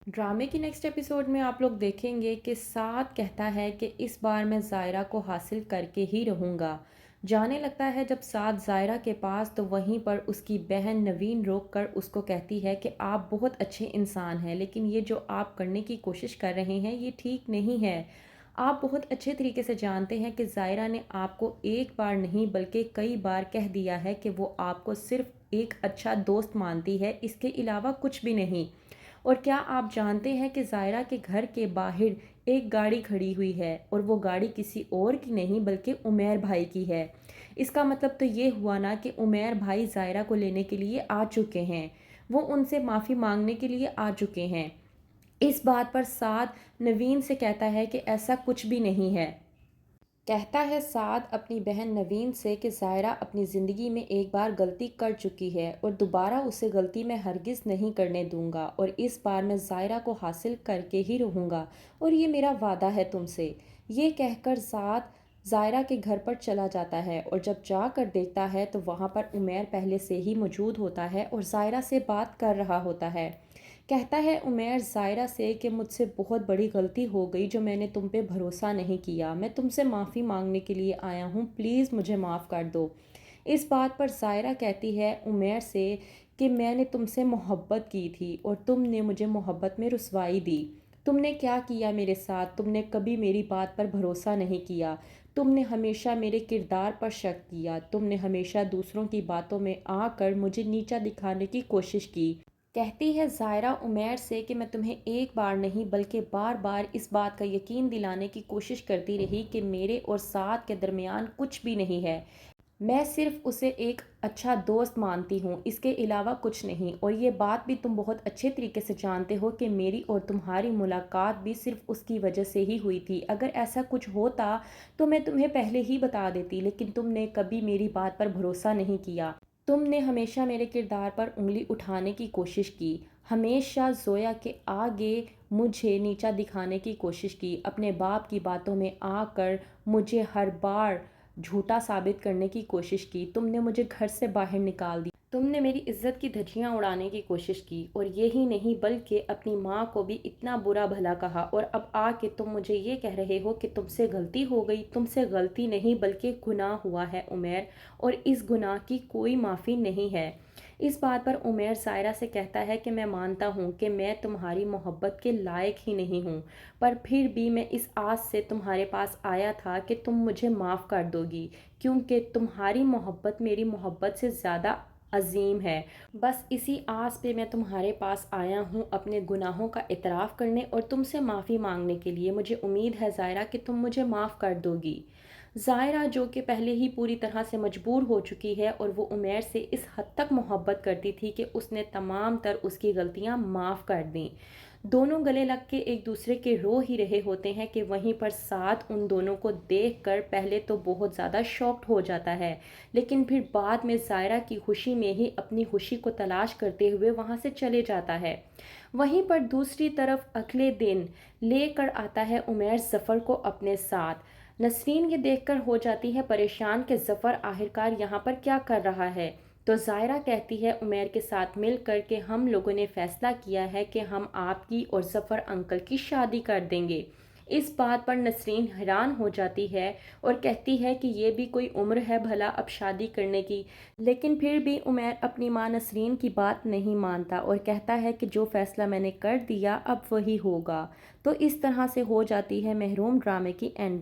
ड्रामे की next episode में आप लोग देखेंगे कि साद कहता है कि इस बार मैं ज़ायरा को हासिल करके ही रहूँगा। जाने लगता है जब साद ज़ायरा के पास तो वहीं पर उसकी बहन नवीन रोक कर उसको कहती है कि आप बहुत अच्छे इंसान हैं, लेकिन ये जो आप करने की कोशिश कर रहे हैं ये ठीक नहीं है। आप बहुत अच्छे तरीके से जानते हैं कि ज़ायरा ने आपको एक बार नहीं बल्कि कई बार कह दिया है कि वो आपको सिर्फ एक अच्छा दोस्त मानती है, इसके अलावा कुछ भी नहीं। और क्या आप जानते हैं कि ज़ायरा के घर के बाहर एक गाड़ी खड़ी हुई है और वो गाड़ी किसी और की नहीं बल्कि उमैर भाई की है। इसका मतलब तो ये हुआ ना कि उमैर भाई ज़ायरा को लेने के लिए आ चुके हैं। वो उनसे माफ़ी मांगने के लिए आ चुके हैं। इस बात पर साद नवीन से कहता है कि ऐसा कुछ भी नहीं है। कहता है साद अपनी बहन नवीन से कि ज़ायरा अपनी ज़िंदगी में एक बार गलती कर चुकी है और दोबारा उसे गलती मैं हरगिज़ नहीं करने दूंगा, और इस बार मैं ज़ायरा को हासिल करके ही रहूँगा और ये मेरा वादा है तुमसे। ये कहकर साद ज़ायरा के घर पर चला जाता है और जब जाकर देखता है तो वहाँ पर उमैर पहले से ही मौजूद होता है और ज़ायरा से बात कर रहा होता है। कहता है उमैर ज़ायरा से कि मुझसे बहुत बड़ी गलती हो गई जो मैंने तुम पे भरोसा नहीं किया, मैं तुमसे माफ़ी मांगने के लिए आया हूँ, प्लीज़ मुझे माफ़ कर दो। इस बात पर ज़ायरा कहती है उमैर से कि मैंने तुमसे मोहब्बत की थी और तुमने मुझे मोहब्बत में रुसवाई दी। तुमने क्या किया मेरे साथ, तुमने कभी मेरी बात पर भरोसा नहीं किया। तुमने हमेशा मेरे किरदार पर शक किया, तुमने हमेशा दूसरों की बातों में आकर मुझे नीचा दिखाने की कोशिश की। कहती है ज़ायरा उमैर से कि मैं तुम्हें एक बार नहीं बल्कि बार बार इस बात का यकीन दिलाने की कोशिश करती रही कि मेरे और साद के दरमियान कुछ भी नहीं है। मैं सिर्फ उसे एक अच्छा दोस्त मानती हूँ, इसके अलावा कुछ नहीं। और ये बात भी तुम बहुत अच्छे तरीके से जानते हो कि मेरी और तुम्हारी मुलाकात भी सिर्फ उसकी वजह से ही हुई थी। अगर ऐसा कुछ होता तो मैं तुम्हें पहले ही बता देती, लेकिन तुमने कभी मेरी बात पर भरोसा नहीं किया। तुमने हमेशा मेरे किरदार पर उंगली उठाने की कोशिश की, हमेशा ज़ोया के आगे मुझे नीचा दिखाने की कोशिश की, अपने बाप की बातों में आकर मुझे हर बार झूठा साबित करने की कोशिश की। तुमने मुझे घर से बाहर निकाल दिया, तुमने मेरी इज्जत की धज्जियां उड़ाने की कोशिश की, और यही नहीं बल्कि अपनी माँ को भी इतना बुरा भला कहा। और अब आके तुम मुझे ये कह रहे हो कि तुमसे गलती हो गई। तुमसे गलती नहीं बल्कि गुनाह हुआ है उमैर, और इस गुनाह की कोई माफ़ी नहीं है। इस बात पर उमैर ज़ायरा से कहता है कि मैं मानता हूँ कि मैं तुम्हारी मोहब्बत के लायक ही नहीं हूँ, पर फिर भी मैं इस आस से तुम्हारे पास आया था कि तुम मुझे माफ़ कर दोगी, क्योंकि तुम्हारी मोहब्बत मेरी मोहब्बत से ज़्यादा अजीम है। बस इसी आस पे मैं तुम्हारे पास आया हूँ अपने गुनाहों का इतराफ़ करने और तुमसे माफ़ी मांगने के लिए। मुझे उम्मीद है ज़ायरा कि तुम मुझे माफ़ कर दोगी। ज़ायरा जो कि पहले ही पूरी तरह से मजबूर हो चुकी है, और वो उमैर से इस हद तक मोहब्बत करती थी कि उसने तमाम तर उसकी गलतियां माफ़ कर दी। दोनों गले लग के एक दूसरे के रो ही रहे होते हैं कि वहीं पर साथ उन दोनों को देखकर पहले तो बहुत ज़्यादा शॉक्ड हो जाता है, लेकिन फिर बाद में ज़ायरा की खुशी में ही अपनी खुशी को तलाश करते हुए वहाँ से चले जाता है। वहीं पर दूसरी तरफ अगले दिन लेकर आता है उमैर ज़फ़र को अपने साथ। नसरीन ये देखकर हो जाती है परेशान कि ज़फ़र आखिरकार यहाँ पर क्या कर रहा है। तो ज़ायरा कहती है उमैर के साथ मिलकर कि हम लोगों ने फ़ैसला किया है कि हम आपकी और ज़फ़र अंकल की शादी कर देंगे। इस बात पर नसरीन हैरान हो जाती है और कहती है कि ये भी कोई उम्र है भला अब शादी करने की। लेकिन फिर भी उमैर अपनी माँ नसरीन की बात नहीं मानता और कहता है कि जो फ़ैसला मैंने कर दिया अब वही होगा। तो इस तरह से हो जाती है महरूम ड्रामे की एंडिंग।